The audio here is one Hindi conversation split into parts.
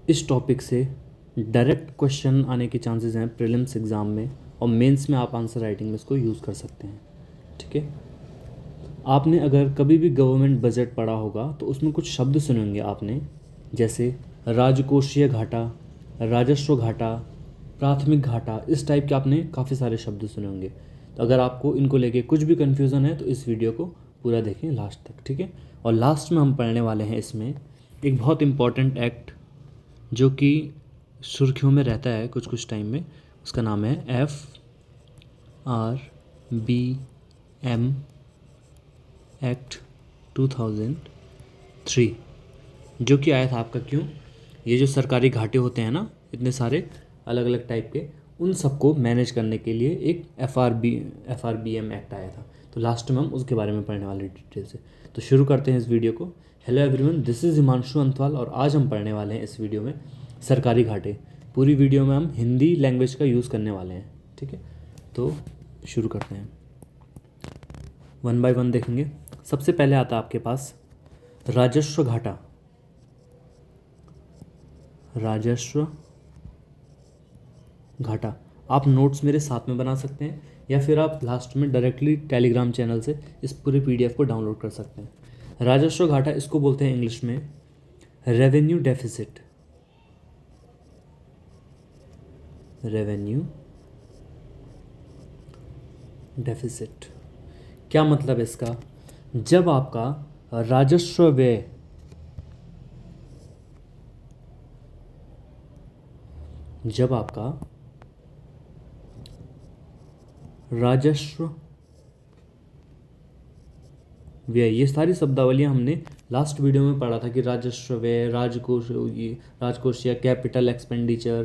इस टॉपिक से डायरेक्ट क्वेश्चन आने के चांसेस हैं प्रीलिम्स एग्ज़ाम में, और मेंस में आप आंसर राइटिंग में इसको यूज़ कर सकते हैं। ठीक है, आपने अगर कभी भी गवर्नमेंट बजट पढ़ा होगा तो उसमें कुछ शब्द सुनेंगे आपने, जैसे राजकोषीय घाटा, राजस्व घाटा, प्राथमिक घाटा, इस टाइप के आपने काफ़ी सारे शब्द सुने होंगे। तो अगर आपको इनको लेके कुछ भी कन्फ्यूज़न है तो इस वीडियो को पूरा देखें लास्ट तक। ठीक है, और लास्ट में हम पढ़ने वाले हैं इसमें एक बहुत इम्पॉर्टेंट एक्ट जो कि सुर्खियों में रहता है कुछ कुछ टाइम में। उसका नाम है FRBM एक्ट 2003, जो कि आया था आपका क्यों, ये जो सरकारी घाटे होते हैं ना इतने सारे अलग अलग टाइप के, उन सबको मैनेज करने के लिए एक FRBM एक्ट आया था। तो लास्ट में हम उसके बारे में पढ़ने वाले डिटेल से। तो शुरू करते हैं इस वीडियो को। Hello everyone, this is Himanshu Antwal और आज हम पढ़ने वाले हैं इस वीडियो में सरकारी घाटे। पूरी वीडियो में हम हिंदी लैंग्वेज का यूज़ करने वाले हैं। ठीक है, तो शुरू करते हैं, वन बाय वन देखेंगे। सबसे पहले आता है आपके पास राजस्व घाटा। राजस्व घाटा आप नोट्स मेरे साथ में बना सकते हैं या फिर आप लास्ट में डायरेक्टली टेलीग्राम चैनल से इस पूरे PDF को डाउनलोड कर सकते हैं। राजस्व घाटा इसको बोलते हैं इंग्लिश में रेवेन्यू डेफिसिट। रेवेन्यू डेफिसिट क्या मतलब है इसका? जब आपका राजस्व व्यय राजस्व व्यय, ये सारी शब्दावलियां हमने लास्ट वीडियो में पढ़ा था कि राजस्व व्यय, राजकोषीय, कैपिटल एक्सपेंडिचर,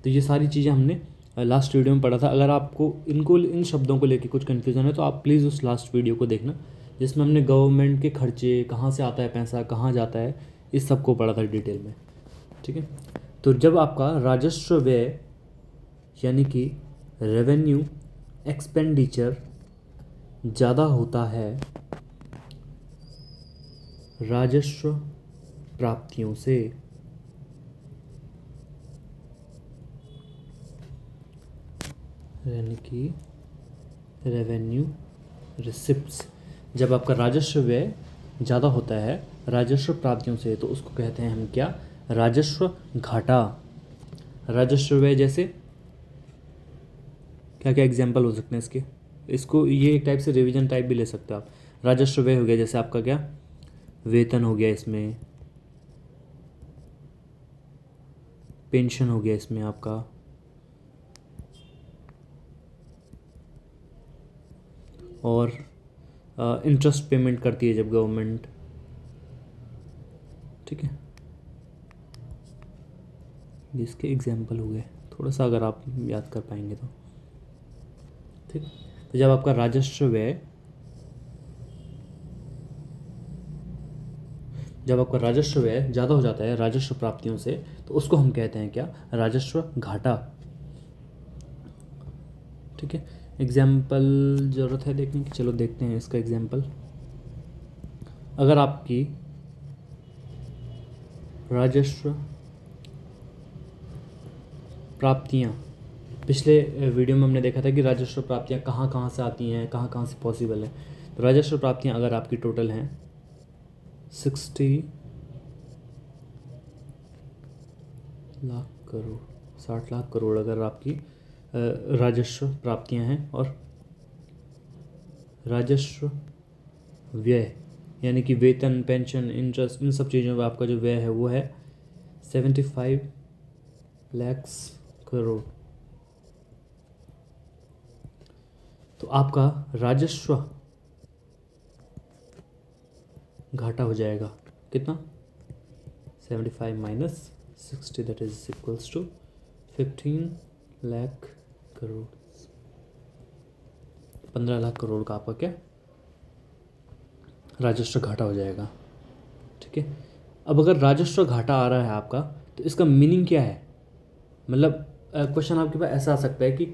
तो ये सारी चीज़ें हमने लास्ट वीडियो में पढ़ा था। अगर आपको इन शब्दों को लेके कुछ कन्फ्यूज़न है तो आप प्लीज़ उस लास्ट वीडियो को देखना, जिसमें हमने गवर्नमेंट के खर्चे, कहाँ से आता है पैसा, कहाँ जाता है, इस सब को पढ़ा था डिटेल में। ठीक है, तो जब आपका राजस्व व्यय यानी कि रेवेन्यू एक्सपेंडिचर ज़्यादा होता है राजस्व प्राप्तियों से, यानी कि रेवेन्यू रिसिप्ट्स, जब आपका राजस्व व्यय ज़्यादा होता है राजस्व प्राप्तियों से तो उसको कहते हैं हम क्या? राजस्व घाटा। राजस्व व्यय जैसे क्या क्या एग्जाम्पल हो सकते हैं इसके? इसको ये एक टाइप से रिवीजन टाइप भी ले सकते हो आप। राजस्व व्यय हो गया जैसे आपका क्या, वेतन हो गया, इसमें पेंशन हो गया, इसमें आपका और इंटरेस्ट पेमेंट करती है जब गवर्नमेंट। ठीक है, इसके एग्जाम्पल हो गए, थोड़ा सा अगर आप याद कर पाएंगे तो। ठीक, तो जब आपका राजस्व व्यय ज़्यादा हो जाता है राजस्व प्राप्तियों से तो उसको हम कहते हैं क्या? राजस्व घाटा। ठीक है, एग्जाम्पल ज़रूरत है देखने की, चलो देखते हैं इसका एग्जाम्पल। अगर आपकी राजस्व प्राप्तियाँ, पिछले वीडियो में हमने देखा था कि राजस्व प्राप्तियाँ कहाँ कहाँ से आती हैं, कहाँ कहाँ से पॉसिबल है। तो राजस्व प्राप्तियाँ अगर आपकी टोटल हैं 60 लाख करोड़, 60 लाख करोड़ अगर आपकी राजस्व प्राप्तियां हैं, और राजस्व व्यय यानी कि वेतन, पेंशन, इंटरेस्ट, इन सब चीज़ों का आपका जो व्यय है वो है 75 लाख करोड़, तो आपका राजस्व घाटा हो जाएगा कितना? 75 minus 60 that is equals to 15 lakh crore. 15 lakh crore का आपका क्या राजस्व घाटा हो जाएगा। ठीक है, अब अगर राजस्व घाटा आ रहा है आपका तो इसका मीनिंग क्या है? मतलब क्वेश्चन आपके पास ऐसा आ सकता है कि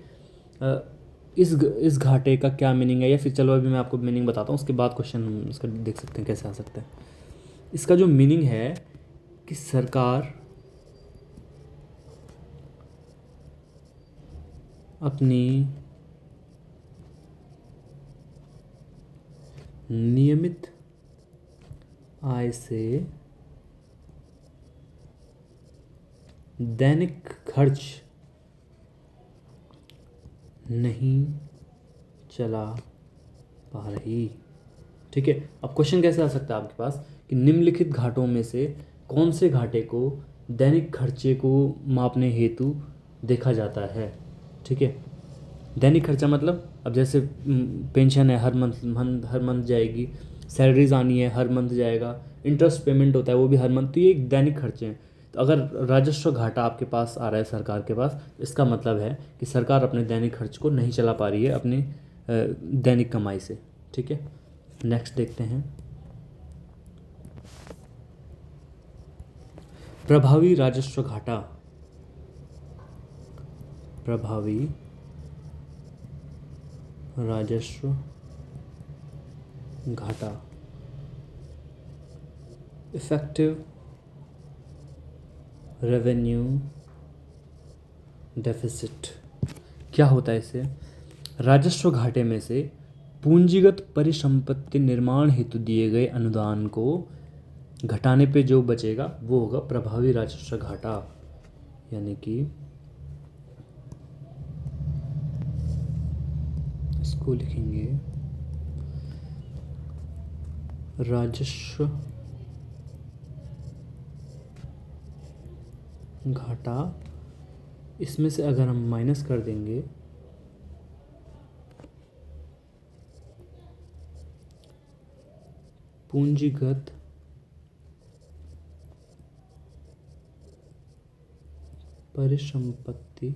इस घाटे का क्या मीनिंग है, या फिर चलो अभी मैं आपको मीनिंग बताता हूँ, उसके बाद क्वेश्चन इसका देख सकते हैं कैसे आ सकता है। इसका जो मीनिंग है कि सरकार अपनी नियमित आय से दैनिक खर्च नहीं चला पा रही। ठीक है, अब क्वेश्चन कैसे आ सकता है आपके पास कि निम्नलिखित घाटों में से कौन से घाटे को दैनिक खर्चे को मापने हेतु देखा जाता है। ठीक है, दैनिक खर्चा मतलब अब जैसे पेंशन है, हर मंथ जाएगी, सैलरीज आनी है हर मंथ जाएगा, इंटरेस्ट पेमेंट होता है वो भी हर मंथ, तो ये एक दैनिक खर्चे हैं। तो अगर राजस्व घाटा आपके पास आ रहा है सरकार के पास, इसका मतलब है कि सरकार अपने दैनिक खर्च को नहीं चला पा रही है अपनी दैनिक कमाई से। ठीक है, नेक्स्ट देखते हैं। प्रभावी राजस्व घाटा। प्रभावी राजस्व घाटा, इफेक्टिव रेवेन्यू डेफिसिट। क्या होता है इससे? राजस्व घाटे में से पूंजीगत परिसंपत्ति निर्माण हेतु दिए गए अनुदान को घटाने पे जो बचेगा वो होगा प्रभावी राजस्व घाटा। यानी कि इसको लिखेंगे राजस्व घाटा, इसमें से अगर हम माइनस कर देंगे पूंजीगत परिसंपत्ति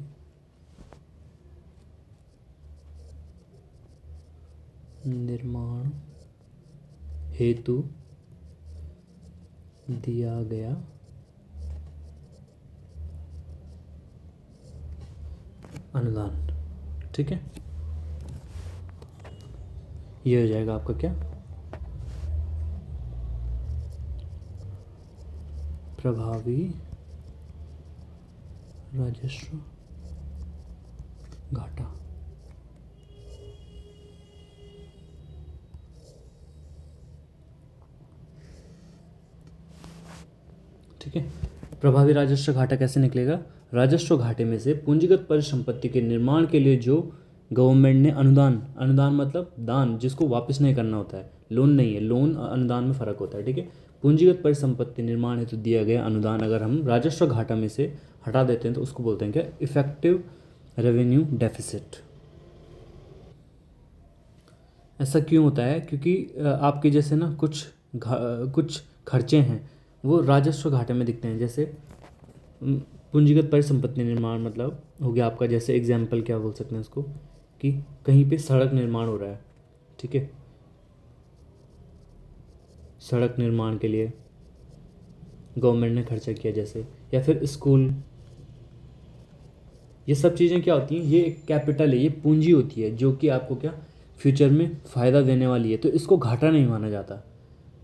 निर्माण हेतु दिया गया अनुदान। ठीक है, ये हो जाएगा आपका क्या, प्रभावी राजस्व घाटा। ठीक है, प्रभावी राजस्व घाटा कैसे निकलेगा? राजस्व घाटे में से पूंजीगत परिसंपत्ति के निर्माण के लिए जो गवर्नमेंट ने अनुदान मतलब दान, जिसको वापस नहीं करना होता है, लोन नहीं है, लोन अनुदान में फ़र्क होता है। ठीक है, पूंजीगत परिसंपत्ति निर्माण हेतु दिया गया अनुदान अगर हम राजस्व घाटा में से हटा देते हैं तो उसको बोलते हैं क्या, इफेक्टिव रेवेन्यू डेफिसिट। ऐसा क्यों होता है? क्योंकि आपके जैसे ना कुछ खर्चे हैं वो राजस्व घाटे में दिखते हैं। जैसे पूंजीगत परिसंपत्ति निर्माण मतलब हो गया आपका, जैसे एग्जाम्पल क्या बोल सकते हैं उसको, कि कहीं पे सड़क निर्माण हो रहा है। ठीक है, सड़क निर्माण के लिए गवर्नमेंट ने खर्चा किया जैसे, या फिर स्कूल, ये सब चीज़ें क्या होती हैं, ये एक कैपिटल है, ये पूंजी होती है जो कि आपको क्या फ्यूचर में फ़ायदा देने वाली है, तो इसको घाटा नहीं माना जाता।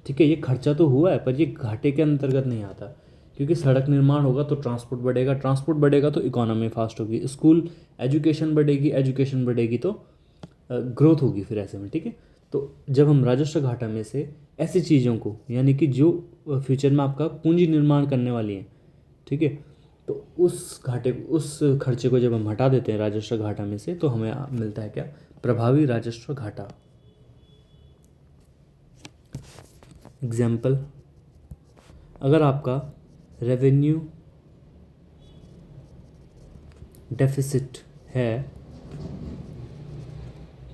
ठीक है, ये खर्चा तो हुआ है पर ये घाटे के अंतर्गत नहीं आता, क्योंकि सड़क निर्माण होगा तो ट्रांसपोर्ट बढ़ेगा तो इकोनॉमी फास्ट होगी, स्कूल एजुकेशन बढ़ेगी तो ग्रोथ होगी फिर ऐसे में। ठीक है, तो जब हम राजस्व घाटा में से ऐसी चीज़ों को, यानी कि जो फ्यूचर में आपका पूंजी निर्माण करने वाली हैं, ठीक है, तो उस खर्चे को जब हम हटा देते हैं राजस्व घाटा में से, तो हमें मिलता है क्या, प्रभावी राजस्व घाटा। एग्जाम्पल, अगर आपका रेवेन्यू डेफिसिट है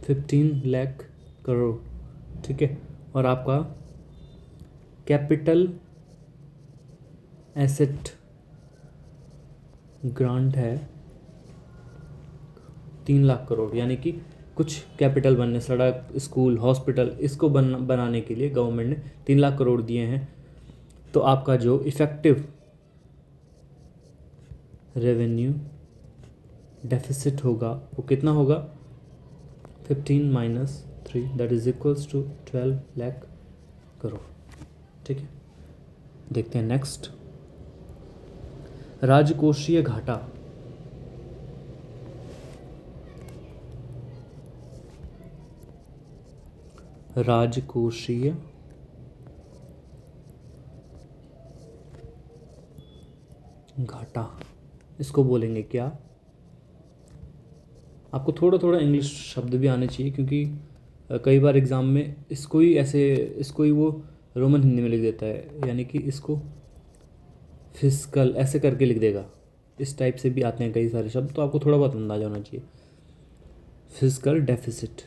15 लाख करोड़, ठीक है, और आपका कैपिटल एसेट ग्रांट है 3 लाख करोड़, यानी कि कुछ कैपिटल बनने, सड़क, स्कूल, हॉस्पिटल, इसको बनाने के लिए गवर्नमेंट ने 3 लाख करोड़ दिए हैं, तो आपका जो इफ़ेक्टिव रेवेन्यू डेफिसिट होगा वो कितना होगा, 15 - 3 that is equals to 12 lakh crore. ठीक है, देखते हैं नेक्स्ट, राजकोषीय घाटा। राजकोषीय घाटा, इसको बोलेंगे क्या? आपको थोड़ा थोड़ा इंग्लिश शब्द भी आने चाहिए, क्योंकि कई बार एग्ज़ाम में इसको ही वो रोमन हिंदी में लिख देता है, यानी कि इसको फिस्कल ऐसे करके लिख देगा। इस टाइप से भी आते हैं कई सारे शब्द, तो आपको थोड़ा बहुत अंदाजा होना चाहिए। फिस्कल डेफिसिट,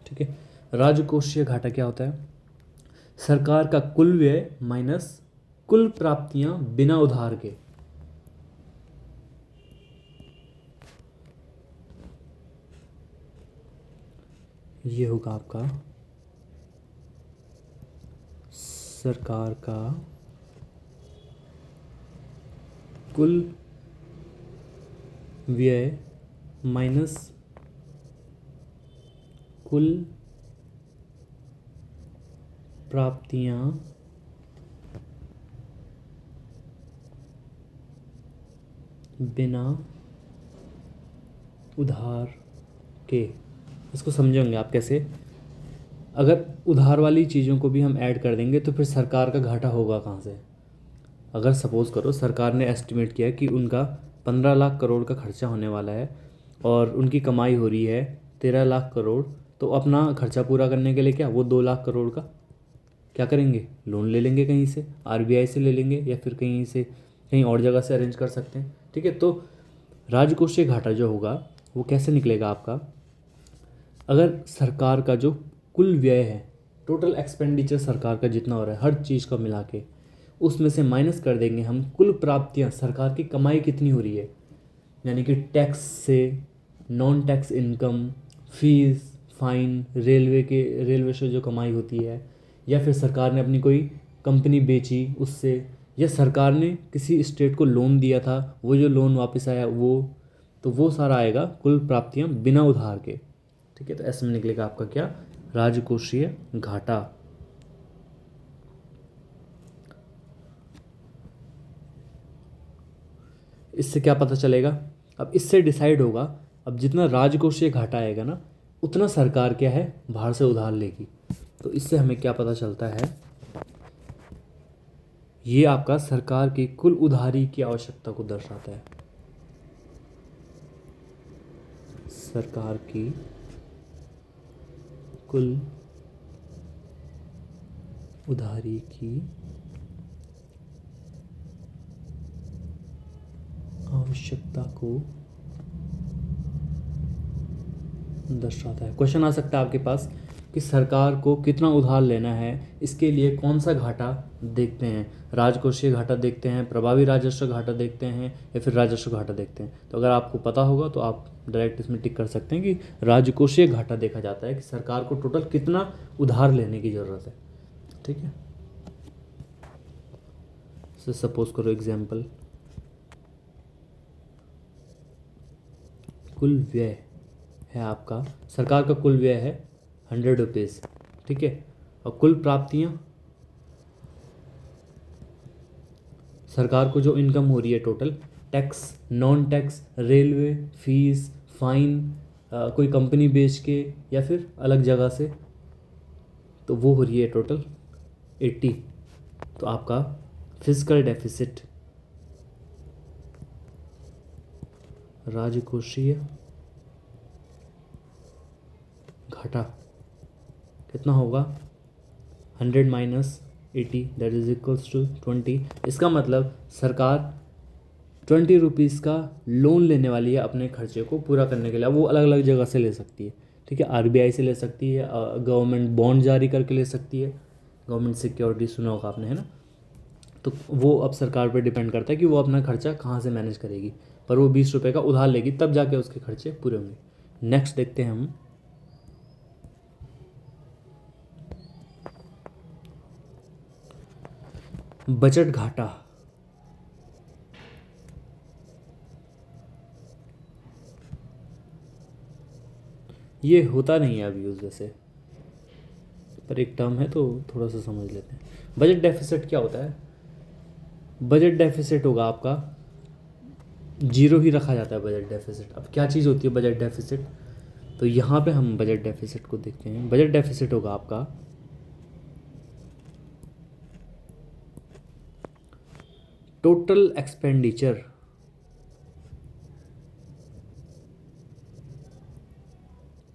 ठीक है। राजकोषीय घाटा क्या होता है? सरकार का कुल व्यय माइनस कुल प्राप्तियां बिना उधार के। ये होगा आपका सरकार का कुल व्यय माइनस कुल प्राप्तियां बिना उधार के। इसको समझेंगे आप कैसे? अगर उधार वाली चीज़ों को भी हम ऐड कर देंगे तो फिर सरकार का घाटा होगा कहाँ से? अगर सपोज़ करो सरकार ने एस्टिमेट किया कि उनका 15 लाख करोड़ का खर्चा होने वाला है और उनकी कमाई हो रही है 13 लाख करोड़, तो अपना खर्चा पूरा करने के लिए क्या वो 2 लाख करोड़ का क्या करेंगे? लोन ले लेंगे, कहीं से आरबीआई से ले लेंगे या फिर कहीं और जगह से अरेंज कर सकते हैं, ठीक है। तो राजकोषीय घाटा जो होगा वो कैसे निकलेगा आपका? अगर सरकार का जो कुल व्यय है, टोटल एक्सपेंडिचर सरकार का जितना हो रहा है हर चीज़ का मिला के, उसमें से माइनस कर देंगे हम कुल प्राप्तियां, सरकार की कमाई कितनी हो रही है, यानी कि टैक्स से, non tax income, fees, fine, railway से जो कमाई होती है, या फिर सरकार ने अपनी कोई कंपनी बेची उससे, या सरकार ने किसी स्टेट को लोन दिया था वो जो लोन वापस आया वो, तो वो सारा आएगा कुल प्राप्तियां बिना उधार के, ठीक है। तो ऐसे में निकलेगा आपका क्या? राजकोषीय घाटा। इससे क्या पता चलेगा? अब इससे डिसाइड होगा, अब जितना राजकोषीय घाटा आएगा ना उतना सरकार क्या है बाहर से उधार लेगी। तो इससे हमें क्या पता चलता है? ये आपका सरकार की कुल उधारी की आवश्यकता को दर्शाता है। सरकार की कुल उधारी की आवश्यकता को दर्शाता है। क्वेश्चन आ सकता है आपके पास कि सरकार को कितना उधार लेना है, इसके लिए कौन सा घाटा देखते हैं? राजकोषीय घाटा देखते हैं, प्रभावी राजस्व घाटा देखते हैं, या फिर राजस्व घाटा देखते हैं? तो अगर आपको पता होगा तो आप डायरेक्ट इसमें टिक कर सकते हैं कि राजकोषीय घाटा देखा जाता है कि सरकार को टोटल कितना उधार लेने की ज़रूरत है, ठीक है। सपोज करो एग्जाम्पल, कुल व्यय है आपका, सरकार का कुल व्यय है 100 रुपीज़, ठीक है। और कुल प्राप्तियां, सरकार को जो इनकम हो रही है total, tax, non tax, railway, fees, fine, कोई कंपनी बेच के या फिर अलग जगह से, तो वो हो रही है टोटल 80। तो आपका फिजिकल डेफिसिट, राजकोषीय घाटा कितना होगा? 100 minus 80 that is equals to 20। इसका मतलब सरकार 20 रुपीज़ का लोन लेने वाली है अपने खर्चे को पूरा करने के लिए। वो अलग अलग जगह से ले सकती है, ठीक है। आरबीआई से ले सकती है, गवर्नमेंट बॉन्ड जारी करके ले सकती है, गवर्नमेंट सिक्योरिटी सुना होगा आपने, है ना। तो वो अब सरकार पर डिपेंड करता है कि वो अपना खर्चा कहाँ से मैनेज करेगी, पर वो 20 रुपये का उधार लेगी तब जाके उसके खर्चे पूरे होंगे। नेक्स्ट देखते हैं हम, बजट घाटा। ये होता नहीं है अब यूज़ वैसे, पर एक टर्म है तो थोड़ा सा समझ लेते हैं। बजट डेफिसिट क्या होता है? बजट डेफिसिट होगा आपका जीरो ही रखा जाता है बजट डेफिसिट। अब क्या चीज़ होती है बजट डेफिसिट, तो यहाँ पे हम बजट डेफिसिट को देखते हैं। बजट डेफिसिट होगा आपका टोटल एक्सपेंडिचर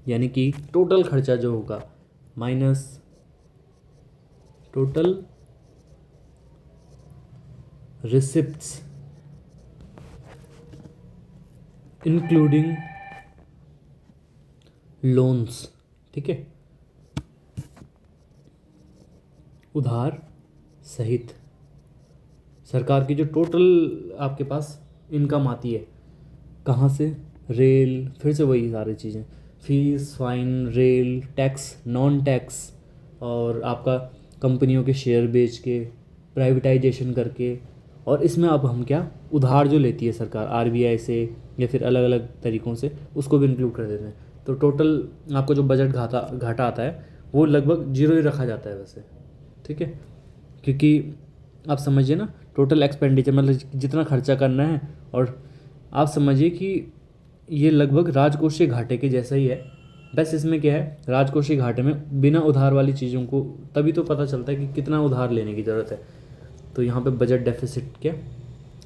यानी कि टोटल खर्चा जो होगा minus total receipts including loans. ठीक है, उधार सहित सरकार की जो टोटल आपके पास इनकम आती है, कहाँ से, रेल, फिर से वही सारी चीज़ें, fees, fine, rail, tax, non tax, और आपका कंपनियों के शेयर बेच के, प्राइवेटाइजेशन करके, और इसमें अब हम क्या, उधार जो लेती है सरकार आरबीआई से या फिर अलग अलग तरीक़ों से, उसको भी इंक्लूड कर देते हैं। तो टोटल आपको जो बजट घाटा आता है वो लगभग जीरो ही रखा जाता है वैसे। ठीक है, क्योंकि आप समझिए ना, टोटल एक्सपेंडिचर मतलब जितना खर्चा करना है, और आप समझिए कि ये लगभग राजकोषीय घाटे के जैसा ही है। बस इसमें क्या है, राजकोषीय घाटे में बिना उधार वाली चीज़ों को तभी तो पता चलता है कि कितना उधार लेने की ज़रूरत है। तो यहाँ पे बजट डेफिसिट क्या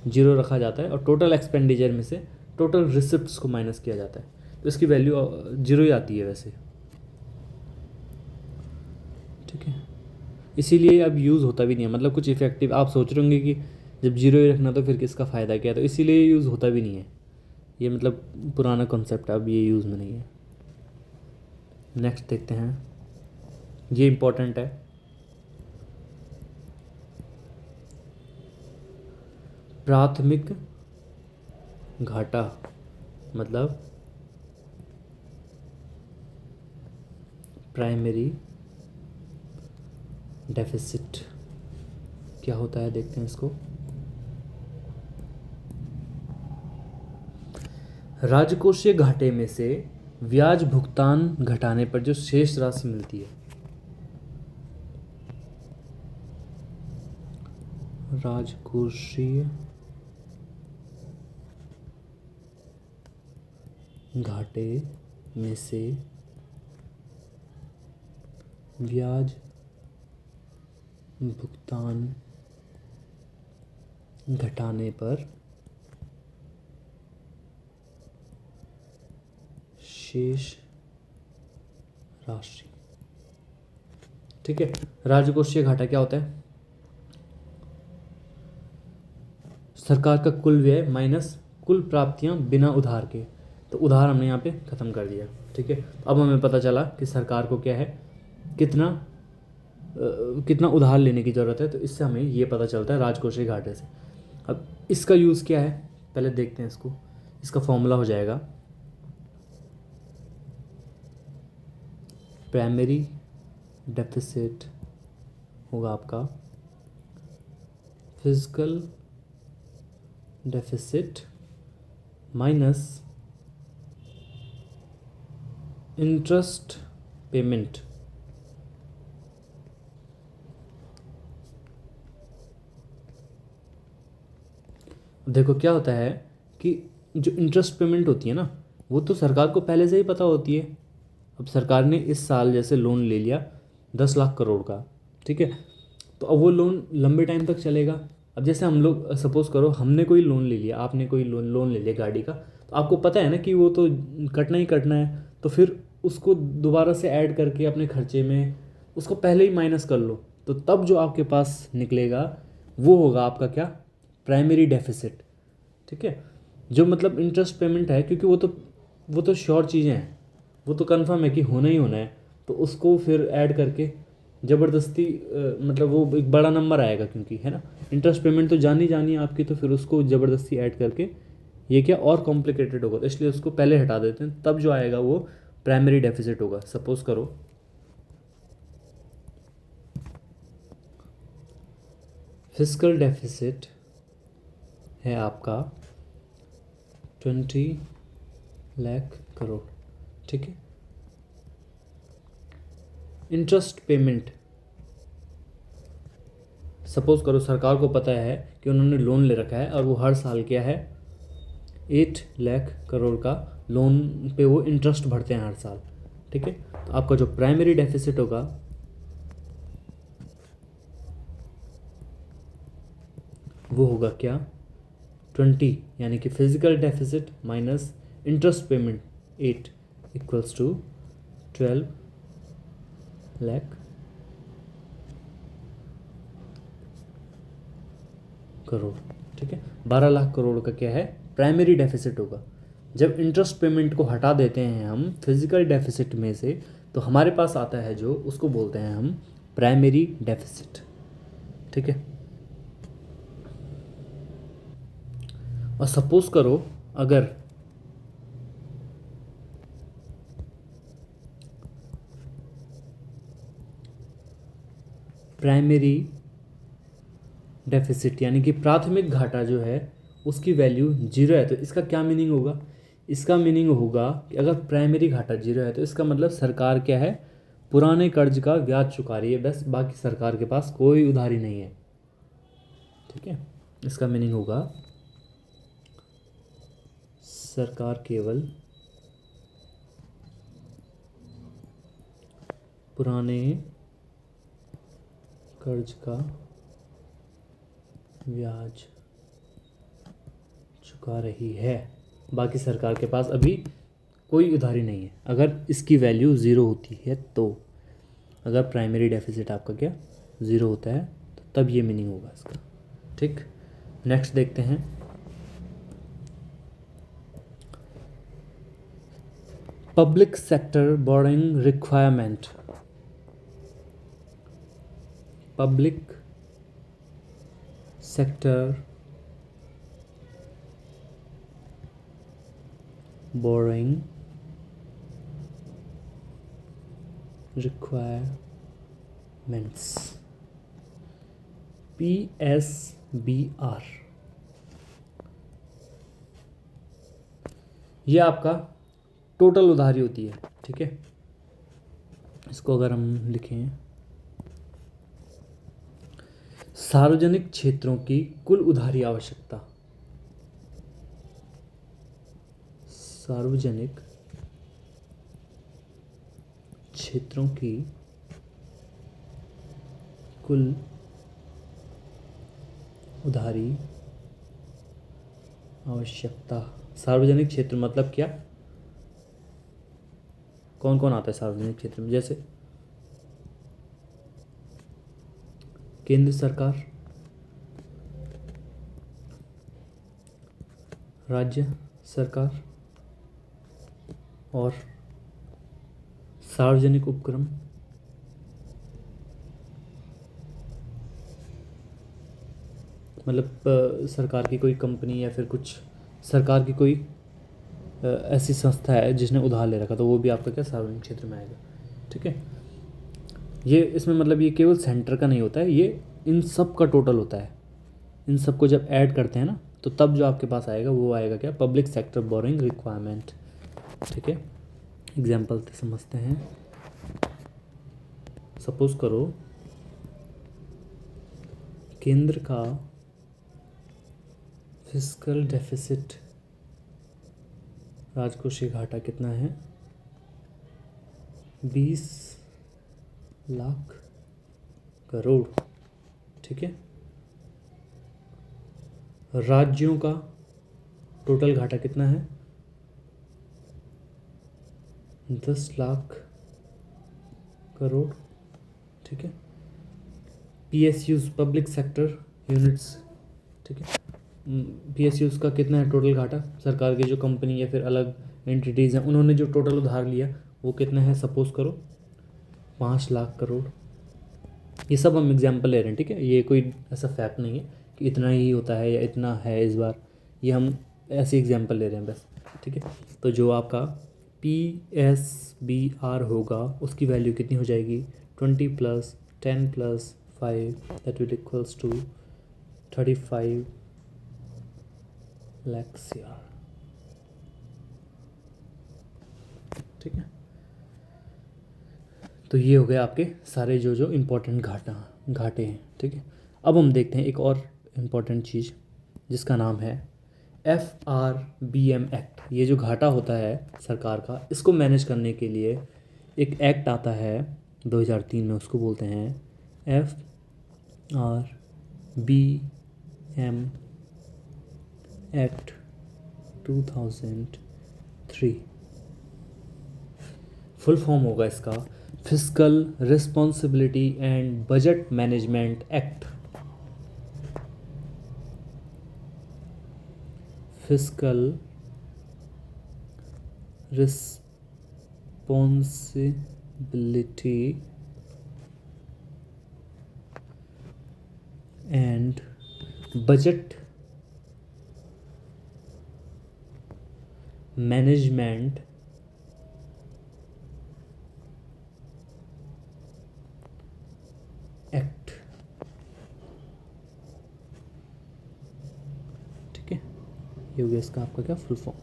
जीरो रखा जाता है, और टोटल एक्सपेंडिचर में से टोटल रिसिप्ट्स को माइनस किया जाता है, तो इसकी वैल्यू जीरो ही आती है वैसे। ठीक है, इसीलिए अब यूज़ होता भी नहीं है, मतलब कुछ इफेक्टिव, आप सोच रहे होंगे कि जब जीरो ही रखना तो फिर किसका फ़ायदा क्या है, तो इसीलिए यूज़ होता भी नहीं है ये, मतलब पुराना कॉन्सेप्ट है, अब ये यूज़ में नहीं है। नेक्स्ट देखते हैं, ये इम्पोर्टेंट है, प्राथमिक घाटा मतलब प्राइमरी डेफिसिट क्या होता है, देखते हैं इसको। राजकोषीय घाटे में से ब्याज भुगतान घटाने पर जो शेष राशि मिलती है, राजकोषीय घाटे में से ब्याज भुगतान घटाने पर शेष राशि। ठीक है, राजकोषीय घाटा क्या होता है, सरकार का कुल व्यय माइनस कुल प्राप्तियां बिना उधार के। तो उधार हमने यहाँ पे ख़त्म कर दिया। ठीक है, अब हमें पता चला कि सरकार को क्या है, कितना उधार लेने की ज़रूरत है, तो इससे हमें ये पता चलता है राजकोषीय घाटे से। अब इसका यूज़ क्या है, पहले देखते हैं इसको। इसका फॉर्मूला हो जाएगा प्राइमरी डेफिसिट होगा आपका physical deficit minus interest payment. देखो क्या होता है कि जो इंटरेस्ट पेमेंट होती है ना, वो तो सरकार को पहले से ही पता होती है। अब सरकार ने इस साल जैसे लोन ले लिया 10 लाख करोड़ का, ठीक है, तो अब वो लोन लंबे टाइम तक चलेगा। अब जैसे हम लोग सपोज़ करो हमने कोई लोन ले लिया, आपने कोई लोन ले लिया गाड़ी का, तो आपको पता है ना कि वो तो कटना ही कटना है, तो फिर उसको दोबारा से ऐड करके अपने खर्चे में उसको पहले ही माइनस कर लो, तो तब जो आपके पास निकलेगा वो होगा आपका क्या, प्राइमरी डेफिसिट। ठीक है, जो मतलब इंटरेस्ट पेमेंट है, क्योंकि वो तो श्योर चीज़ें हैं, वो तो कंफर्म है कि होना ही होना है, तो उसको फिर ऐड करके ज़बरदस्ती मतलब वो एक बड़ा नंबर आएगा, क्योंकि है ना, इंटरेस्ट पेमेंट तो जानी है आपकी, तो फिर उसको ज़बरदस्ती ऐड करके ये क्या और कॉम्प्लिकेटेड होगा, तो इसलिए उसको पहले हटा देते हैं, तब जो आएगा वो प्राइमरी डेफिसिट होगा। सपोज़ करो फिस्कल डेफिसिट है आपका 20 लाख करोड़। ठीक है, इंटरेस्ट पेमेंट, सपोज़ करो सरकार को पता है कि उन्होंने लोन ले रखा है और वो हर साल क्या है 8 लाख करोड़ का लोन पे वो इंटरेस्ट भरते हैं हर साल, ठीक है। तो आपका जो प्राइमरी डेफिसिट होगा वो होगा क्या, 20, यानी कि fiscal deficit minus interest payment 8 equals to 12 lakh crore, ठीक है। 12 लाख करोड़ का क्या है, प्राइमरी डेफिसिट होगा। जब इंटरेस्ट पेमेंट को हटा देते हैं हम फिजिकल डेफिसिट में से, तो हमारे पास आता है जो, उसको बोलते हैं हम प्राइमरी डेफिसिट, ठीक है। और सपोज करो अगर प्राइमरी डेफिसिट यानी कि प्राथमिक घाटा जो है उसकी वैल्यू 0 है, तो इसका क्या मीनिंग होगा, इसका मीनिंग होगा कि अगर प्राइमरी घाटा 0 है तो इसका मतलब सरकार क्या है, पुराने कर्ज का ब्याज चुका रही है बस, बाकी सरकार के पास कोई उधारी नहीं है, ठीक है। इसका मीनिंग होगा सरकार केवल पुराने कर्ज का ब्याज चुका रही है, बाकी सरकार के पास अभी कोई उधारी नहीं है। अगर इसकी वैल्यू 0 होती है तो, अगर प्राइमरी डेफिसिट आपका क्या 0 होता है तो तब ये मीनिंग होगा इसका, ठीक। नेक्स्ट देखते हैं, public sector borrowing requirement. Public sector borrowing requirements, PSBR, ये आपका टोटल उधारी होती है, ठीक है। इसको अगर हम लिखें, सार्वजनिक क्षेत्रों की कुल उधारी आवश्यकता, सार्वजनिक क्षेत्रों की कुल उधारी आवश्यकता। सार्वजनिक क्षेत्र मतलब क्या, कौन कौन आता है सार्वजनिक क्षेत्र में, जैसे केंद्र सरकार, राज्य सरकार और सार्वजनिक उपक्रम, मतलब सरकार की कोई कंपनी या फिर कुछ सरकार की कोई ऐसी संस्था है जिसने उधार ले रखा, तो वो भी आपका क्या सार्वजनिक क्षेत्र में आएगा, ठीक है। ये इसमें मतलब ये केवल सेंटर का नहीं होता है, ये इन सब का टोटल होता है। इन सब को जब ऐड करते हैं ना तो तब जो आपके पास आएगा वो आएगा क्या, पब्लिक सेक्टर बोरोइंग रिक्वायरमेंट, ठीक है। एग्जाम्पल से समझते हैं, सपोज करो केंद्र का फिस्कल डेफिसिट, राजकोषीय घाटा कितना है, 20 लाख करोड़, ठीक है। राज्यों का टोटल घाटा कितना है, 10 लाख करोड़, ठीक है। PSUs पब्लिक सेक्टर यूनिट्स, ठीक है। PSUs का कितना है टोटल घाटा, सरकार की जो कंपनी या फिर अलग एंटिटीज़ हैं उन्होंने जो टोटल उधार लिया वो कितना है, सपोज करो 5 लाख करोड़। ये सब हम एग्जाम्पल ले रहे हैं, ठीक है। ये कोई ऐसा फैक्ट नहीं है कि इतना ही होता है या इतना है इस बार, ये हम ऐसे एग्जाम्पल ले रहे हैं बस, ठीक है। तो जो आपका PSBR होगा उसकी वैल्यू कितनी हो जाएगी, 20 + 10 + 5 that will equals to 35 lakh CR, ठीक है। तो ये हो गए आपके सारे जो जो इम्पोर्टेंट घाटे हैं, ठीक है। अब हम देखते हैं एक और इम्पोर्टेंट चीज़ जिसका नाम है FRBM एक्ट, ये जो घाटा होता है सरकार का, इसको मैनेज करने के लिए एक एक्ट आता है 2003 में, उसको बोलते हैं FRBM एक्ट 2003। फुल फॉर्म होगा इसका fiscal responsibility and budget management act. Fiscal responsibility and budget management act. ठीक है, ये हो गया इसका आपका क्या फुल फॉर्म।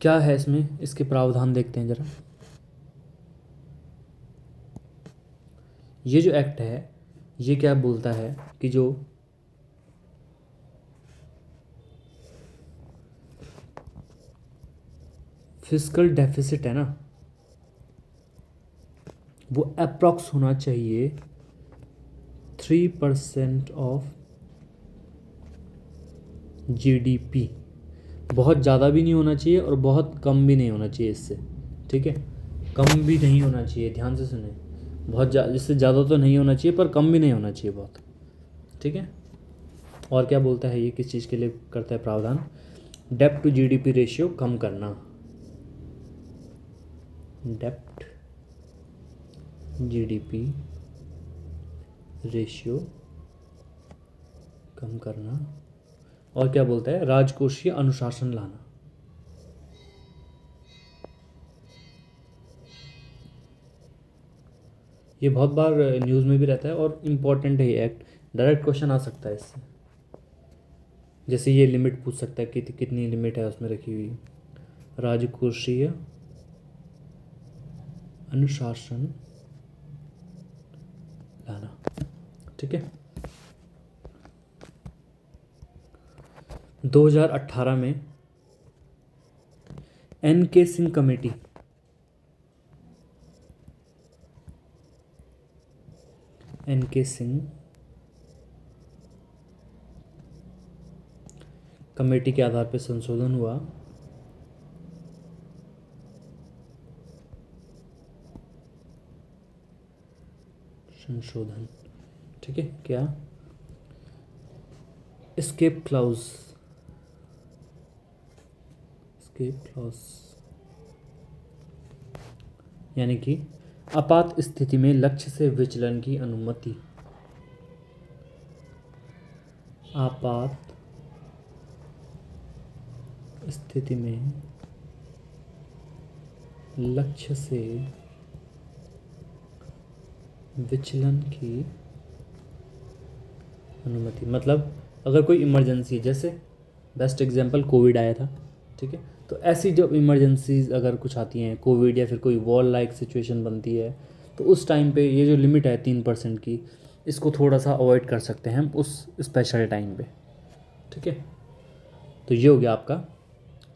क्या है इसमें, इसके प्रावधान देखते हैं जरा। ये जो एक्ट है ये क्या बोलता है कि जो फिस्कल डेफिसिट है ना, वो अप्रॉक्स होना चाहिए 3% ऑफ GDP। बहुत ज़्यादा भी नहीं होना चाहिए और बहुत कम भी नहीं होना चाहिए इससे। ठीक है, कम भी नहीं होना चाहिए, ध्यान से सुने, बहुत इससे ज़्यादा तो नहीं होना चाहिए पर कम भी नहीं होना चाहिए बहुत। ठीक है, और क्या बोलता है ये, किस चीज़ के लिए करता है प्रावधान, डेप्ट टू GDP रेशियो कम करना, डेप्ट GDP रेशियो कम करना, और क्या बोलता है, राजकोषीय अनुशासन लाना। ये बहुत बार न्यूज़ में भी रहता है और इम्पॉर्टेंट है ये एक्ट, डायरेक्ट क्वेश्चन आ सकता है इससे। जैसे ये लिमिट पूछ सकता है कि कितनी लिमिट है उसमें रखी हुई, राजकोषीय अनुशासन लाना। ठीक है, 2018 में NK Singh committee, NK Singh committee के आधार पर संशोधन हुआ, संशोधन। ठीक है, क्या, एस्केप क्लाउज, एस्केप क्लाउज यानी कि आपात स्थिति में लक्ष्य से विचलन की अनुमति, आपात स्थिति में लक्ष्य से विचलन की अनुमति। मतलब अगर कोई इमरजेंसी, जैसे बेस्ट एग्जांपल कोविड आया था, ठीक है, तो ऐसी जब इमरजेंसीज अगर कुछ आती हैं, कोविड या फिर कोई वॉर लाइक सिचुएशन बनती है, तो उस टाइम पे ये जो लिमिट है 3% की, इसको थोड़ा सा अवॉइड कर सकते हैं हम उस स्पेशल टाइम पे। ठीक है, तो ये हो गया आपका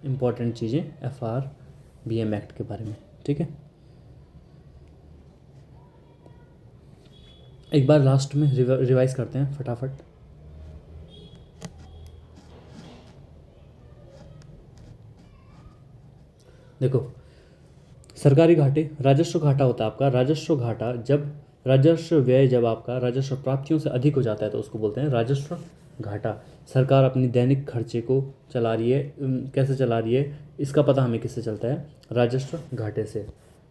इम्पॉर्टेंट चीज़ें FRBM एक्ट के बारे में। ठीक है, एक बार लास्ट में रिवाइज करते हैं फटाफट। देखो, सरकारी घाटे, राजस्व घाटा होता है आपका, राजस्व घाटा जब राजस्व व्यय जब आपका राजस्व प्राप्तियों से अधिक हो जाता है तो उसको बोलते हैं राजस्व घाटा। सरकार अपनी दैनिक खर्चे को चला रही है, कैसे चला रही है इसका पता हमें किससे चलता है, राजस्व घाटे से।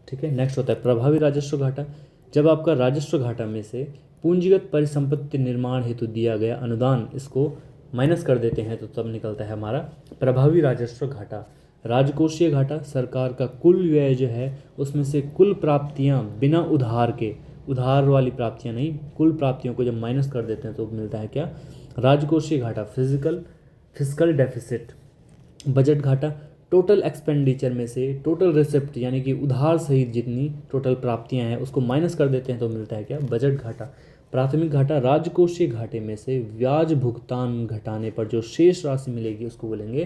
ठीक है, नेक्स्ट होता है प्रभावी राजस्व घाटा, जब आपका राजस्व घाटा में से पूंजीगत परिसंपत्ति निर्माण हेतु दिया गया अनुदान इसको माइनस कर देते हैं तो तब निकलता है हमारा प्रभावी राजस्व घाटा। राजकोषीय घाटा, सरकार का कुल व्यय जो है उसमें से कुल प्राप्तियां बिना उधार के, उधार वाली प्राप्तियां नहीं, कुल प्राप्तियों को जब माइनस कर देते हैं तो मिलता है क्या, राजकोषीय घाटा। फिजिकल डेफिसिट, बजट घाटा, टोटल एक्सपेंडिचर में से टोटल रिसिप्ट यानी कि उधार सहित जितनी टोटल प्राप्तियां हैं उसको माइनस कर देते हैं तो मिलता है क्या, बजट घाटा। प्राथमिक घाटा राजकोषीय घाटे में से ब्याज भुगतान घटाने पर जो शेष राशि मिलेगी उसको बोलेंगे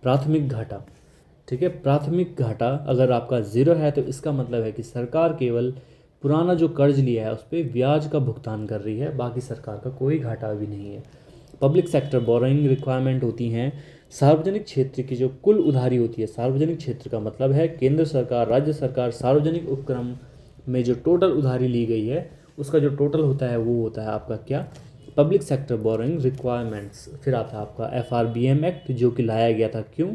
प्राथमिक घाटा। ठीक है, प्राथमिक घाटा अगर आपका 0 है तो इसका मतलब है कि सरकार केवल पुराना जो कर्ज लिया है उस पर ब्याज का भुगतान कर रही है, बाकी सरकार का कोई घाटा भी नहीं है। पब्लिक सेक्टर बोरोइंग रिक्वायरमेंट होती हैं सार्वजनिक क्षेत्र की जो कुल उधारी होती है। सार्वजनिक क्षेत्र का मतलब है केंद्र सरकार, राज्य सरकार, सार्वजनिक उपक्रम में जो टोटल उधारी ली गई है उसका जो टोटल होता है वो होता है आपका क्या, पब्लिक सेक्टर बोरोइंग रिक्वायरमेंट्स। फिर आता है आपका FRBM एक्ट जो कि लाया गया था, क्यों,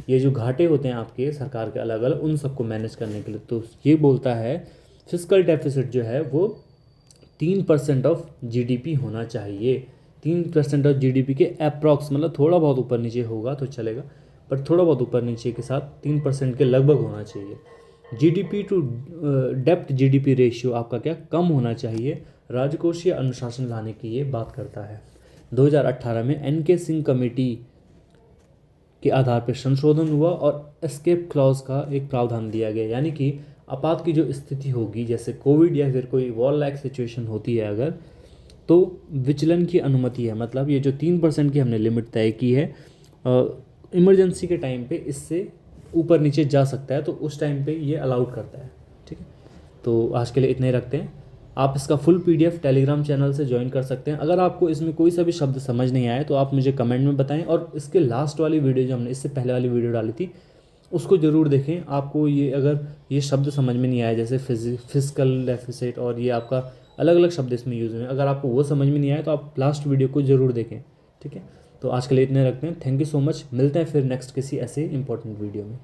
ये जो घाटे होते हैं आपके सरकार के अलग अलग उन सबको मैनेज करने के लिए। तो ये बोलता है फिस्कल डेफिसिट जो है वो 3% ऑफ GDP होना चाहिए। 3% ऑफ GDP के अप्रॉक्स, मतलब थोड़ा बहुत ऊपर नीचे होगा तो चलेगा, पर थोड़ा बहुत ऊपर नीचे के साथ 3% के लगभग होना चाहिए। GDP टू डेप्ट GDP रेशियो आपका क्या, कम होना चाहिए। राजकोषीय अनुशासन लाने की ये बात करता है। 2018 में NK सिंह कमेटी के आधार पर संशोधन हुआ और एस्केप क्लॉज का एक प्रावधान दिया गया, यानी कि आपात की जो स्थिति होगी जैसे कोविड या फिर कोई वॉर लाइक सिचुएशन होती है अगर, तो विचलन की अनुमति है। मतलब ये जो 3% की हमने लिमिट तय की है, इमरजेंसी के टाइम पे इससे ऊपर नीचे जा सकता है, तो उस टाइम पे ये अलाउड करता है। ठीक है, तो आज के लिए इतने ही रखते हैं। आप इसका फुल PDF टेलीग्राम चैनल से ज्वाइन कर सकते हैं। अगर आपको इसमें कोई सा भी शब्द समझ नहीं आए तो आप मुझे कमेंट में बताएं, और इसके लास्ट वाली वीडियो जो हमने इससे पहले वाली वीडियो डाली थी उसको ज़रूर देखें। आपको ये अगर ये शब्द समझ में नहीं आया जैसे फिस्कल डेफिसिट और ये आपका अलग अलग शब्द इसमें यूज़ हुए, अगर आपको वो समझ में नहीं आया तो आप लास्ट वीडियो को ज़रूर देखें। ठीक है, तो आज के लिए इतने रखते हैं। थैंक यू सो मच, मिलते हैं फिर नेक्स्ट किसी ऐसे इंपॉर्टेंट वीडियो में।